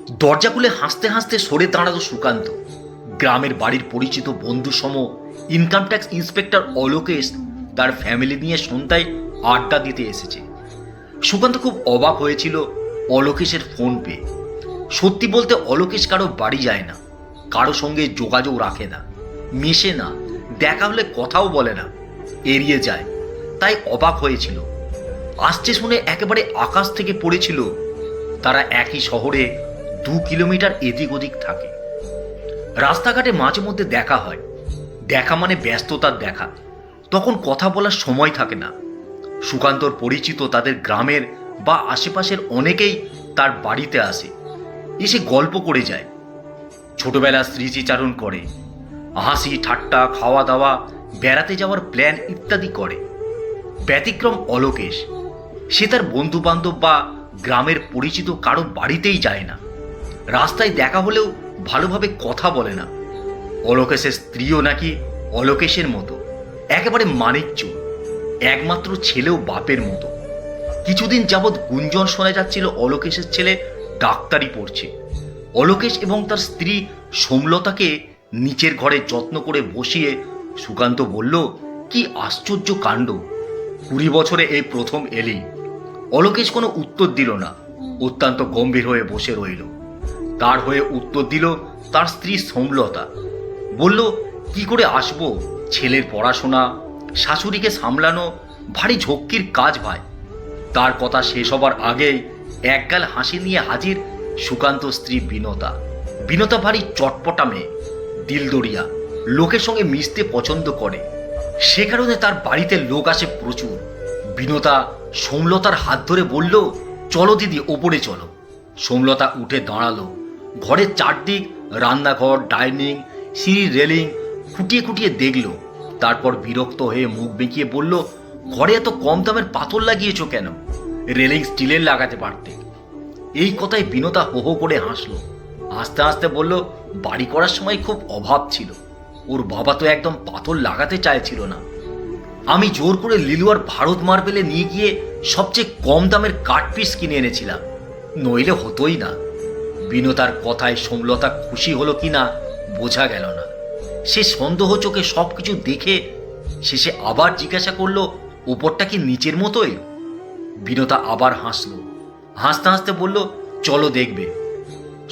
দরজা খুলে হাসতে হাসতে সরে দাঁড়ালো সুকান্ত। গ্রামের বাড়ির পরিচিত বন্ধুসম ইনকাম ট্যাক্স ইন্সপেক্টর অলোকেশ তার ফ্যামিলি নিয়ে সন্ধ্যায় আড্ডা দিতে এসেছে। সুকান্ত খুব অবাক হয়েছিল অলোকেশের ফোন পেয়ে। সত্যি বলতে অলোকেশ কারো বাড়ি যায় না, কারো সঙ্গে যোগাযোগ রাখে না, মেশে না, দেখা হলে কথাও বলে না, এড়িয়ে যায়। তাই অবাক হয়েছিল। আসছে শুনে একেবারে আকাশ থেকে পড়েছিল তারা একই শহরে 2 কিলোমিটার এদিক ওদিক থাকে। রাস্তাঘাটে মাঝে মধ্যে দেখা হয়, দেখা মানে ব্যস্ততার দেখা, তখন কথা বলার সময় থাকে না। সুকান্তর পরিচিত তাদের গ্রামের বা আশেপাশের অনেকেই তার বাড়িতে আসে, এসে গল্প করে যায়, ছোটবেলার স্মৃতিচারণ করে, হাসি ঠাট্টা, খাওয়া দাওয়া, বেড়াতে যাওয়ার প্ল্যান ইত্যাদি করে। ব্যতিক্রম অলোকেশ। সে তার বন্ধু বান্ধব বা গ্রামের পরিচিত কারো বাড়িতেই যায় না। রাস্তায় দেখা হলেও ভালোভাবে কথা বলে না। অলোকেশের স্ত্রীও নাকি অলোকেশের মতো একেবারে মানিকচুর, একমাত্র ছেলেও বাপের মতো। কিছুদিন যাবৎ গুঞ্জন শোনা যাচ্ছিল অলোকেশের ছেলে ডাক্তারি পড়ছে। অলোকেশ এবং তার স্ত্রী সোমলতাকে নিচের ঘরে যত্ন করে বসিয়ে সুকান্ত বলল, কি আশ্চর্য কাণ্ড, 20 বছরে এই প্রথম এলি। অলোকেশ কোনো উত্তর দিল না, অত্যন্ত গম্ভীর হয়ে বসে রইল। তার হয়ে উত্তর দিল তার স্ত্রী সোমলতা। বলল, কি করে আসবো, ছেলের পড়াশোনা, শাশুড়িকে সামলানো ভারী ঝক্কির কাজ ভাই। তার কথা শেষ হবার আগেই একগাল হাসি নিয়ে হাজির সুকান্ত স্ত্রী বিনতা। বিনতা ভারী চটপটা মেয়ে, দিলদরিয়া, লোকের সঙ্গে মিশতে পছন্দ করে, সে কারণে তার বাড়িতে লোক আসে প্রচুর। বিনতা সোমলতার হাত ধরে বলল, চলো দিদি, ওপরে চলো। সোমলতা উঠে দাঁড়ালো। ঘরের চারদিক, রান্নাঘর, ডাইনিং, সিঁড়ির রেলিং খুঁটিয়ে খুঁটিয়ে দেখল। তারপর বিরক্ত হয়ে মুখ বেঁকিয়ে বলল, ঘরে এত কম দামের পাথর লাগিয়েছ কেন, রেলিং স্টিলের লাগাতে পারতে। এই কথায় বিনতা হো হো করে হাসলো। হাসতে হাসতে বলল, বাড়ি করার সময় খুব অভাব ছিল, ওর বাবা তো একদম পাথর লাগাতে চাইছিল না। আমি জোর করে লিলুয়ার ভারত মার্বেলে নিয়ে গিয়ে সবচেয়ে কম দামের কাঠ পিস কিনে এনেছিলাম, নইলে হতোই না। বিনতার কথায় সোমলতা খুশি হলো কিনা বোঝা গেল না। সে সন্দেহ চোখে সবকিছু দেখে শেষে আবার জিজ্ঞাসা করলো, উপরটা কি নিচের মতোই? বিনতা আবার হাসলো। হাসতে হাসতে বলল, চলো দেখবে।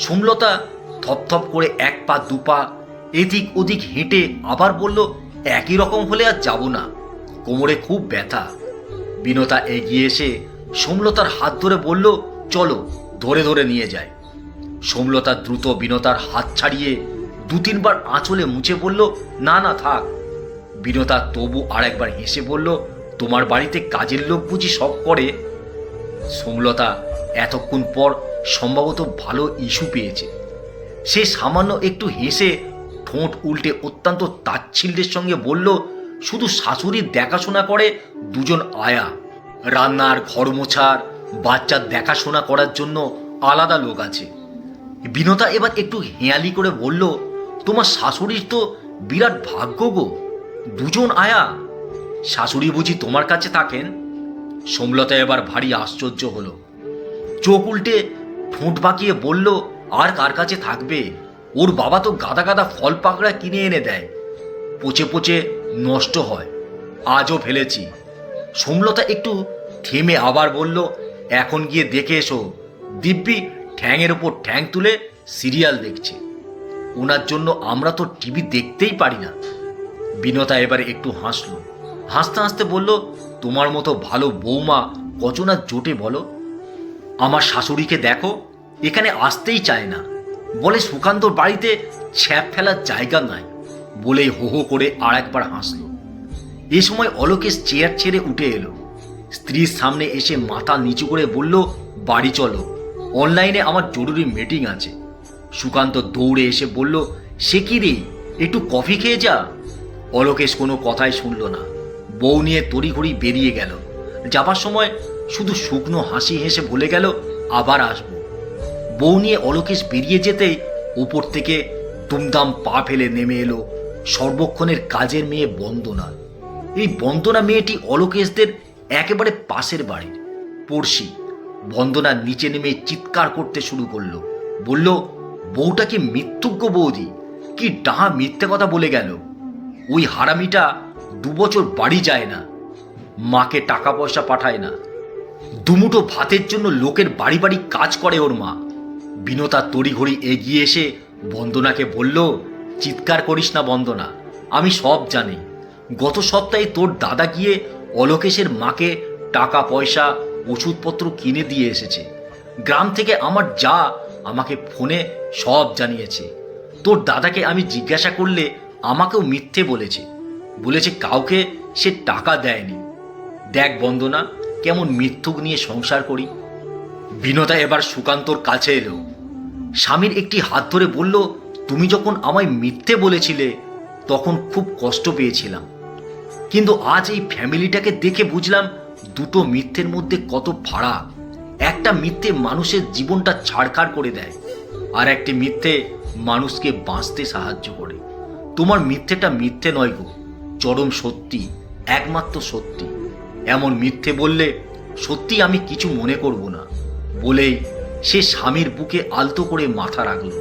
সোমলতা থপথপ করে 1 পা 2 পা এদিক ওদিক হেঁটে আবার বলল, একই রকম হলে আর যাব না, কোমরে খুব ব্যথা। বিনতা এগিয়ে এসে সোমলতার হাত ধরে বলল, চলো, ধরে ধরে নিয়ে যায়। সোমলতা দ্রুত বিনতার হাত ছাড়িয়ে 2-3 বার আঁচলে মুছে বলল, না না থাক। বিনতা তবু আরেকবার হেসে বলল, তোমার বাড়িতে কাজের লোক বুঝি সব করে? সোমলতা এতক্ষণ পর সম্ভবত ভালো ইস্যু পেয়েছে। সে সামান্য একটু হেসে ঠোঁট উল্টে অত্যন্ত তাচ্ছিল্যের সঙ্গে বলল, শুধু শাশুড়ির দেখাশোনা করে 2 জন আয়া, রান্নার, ঘর মোছার, বাচ্চার দেখাশোনা করার জন্য আলাদা লোক আছে। বিনতা এবার একটু হেঁয়ালি করে বলল, তোমার শাশুড়ির তো বিরাট ভাগ্য গো, 2 জন আয়া। শাশুড়ি বুঝি তোমার কাছে থাকেন? সোমলতা এবার ভারী আশ্চর্য হলো। চোখ উল্টে ঠোঁট বাঁকিয়ে বলল, আর কার কাছে থাকবে, ওর বাবা তো গাদা গাদা ফল পাকড়া কিনে এনে দেয়, পচে পচে নষ্ট হয়, আজও ফেলেছি। সোমলতা একটু থেমে আবার বলল, এখন গিয়ে দেখে এসো, দিব্যি ঠ্যাংয়ের ওপর ঠ্যাং তুলে সিরিয়াল দেখছে, ওনার জন্য আমরা তো টিভি দেখতেই পারি না। বিনতা এবারে একটু হাসলো। হাসতে হাসতে বলল, তোমার মতো ভালো বৌমা কজন আর জোটে বলো? আমার শাশুড়িকে দেখো, এখানে আসতেই চায় না, বলে সুকান্তর বাড়িতে ছ্যাপ ফেলার জায়গা নাই, বলেই হো হো করে আর একবার হাসলো। এ সময় অলোকেশ চেয়ার ছেড়ে উঠে এলো। স্ত্রীর সামনে এসে মাথা নিচু করে বলল, বাড়ি চলো, অনলাইনে আমার জরুরি মিটিং আছে। সুকান্ত দৌড়ে এসে বলল, সে কি রে, একটু কফি খেয়ে যা। অলোকেশ কোনো কথাই শুনল না, বউ নিয়ে তড়িঘড়ি বেরিয়ে গেল। যাবার সময় শুধু শুকনো হাসি হেসে বলে গেল, আবার আসব। বউ নিয়ে অলোকেশ বেরিয়ে যেতেই উপর থেকে দুমদাম পা ফেলে নেমে এলো সর্বক্ষণের কাজের মেয়ে বন্দনা। এই বন্দনা মেয়েটি অলোকেশদের একেবারে পাশের বাড়ির পড়শি। বন্দনা নিচে নেমে চিৎকার করতে শুরু করলো, বলল, বউটা কি মিথ্যুক গো বৌদি, কি ডাহা মিথ্যে কথা বলে গেল। ওই হারামিটা 2 বছর বাড়ি যায় না, মাকে টাকা পয়সা পাঠায় না, দুমুঠো ভাতের জন্য লোকের বাড়ি বাড়ি কাজ করে ওর মা। বিনতা তড়িঘড়ি এগিয়ে এসে বন্দনাকে বলল, চিৎকার করিস না বন্দনা, আমি সব জানি। গত সপ্তাহে তোর দাদা গিয়ে অলোকেশের মাকে টাকা পয়সা ওষুধপত্র কিনে দিয়ে এসেছে। গ্রাম থেকে আমার যা আমাকে ফোনে সব জানিয়েছে। তোর দাদাকে আমি জিজ্ঞাসা করলে আমাকেও মিথ্যে বলেছে কাউকে সে টাকা দেয়নি। দেখ বন্দনা, কেমন মিথ্যুক নিয়ে সংসার করি। বিনতা এবার সুকান্তর কাছে এলো, স্বামীর একটি হাত ধরে বলল, তুমি যখন আমায় মিথ্যে বলেছিলে তখন খুব কষ্ট পেয়েছিলাম, কিন্তু আজ এই ফ্যামিলিটাকে দেখে বুঝলাম দুটো মিথ্যের মধ্যে কত ফারাক। একটা মিথ্যে মানুষের জীবনটা ছাড়খাড় করে দেয়, আর একটি মিথ্যে মানুষকে বাঁচতে সাহায্য করে। তোমার মিথ্যেটা মিথ্যে নয় গো, চরম সত্যি, একমাত্র সত্যি। এমন মিথ্যে বললে সত্যি আমি কিছু মনে করব না, বলেই সে স্বামীর বুকে আলতো করে মাথা রাখল।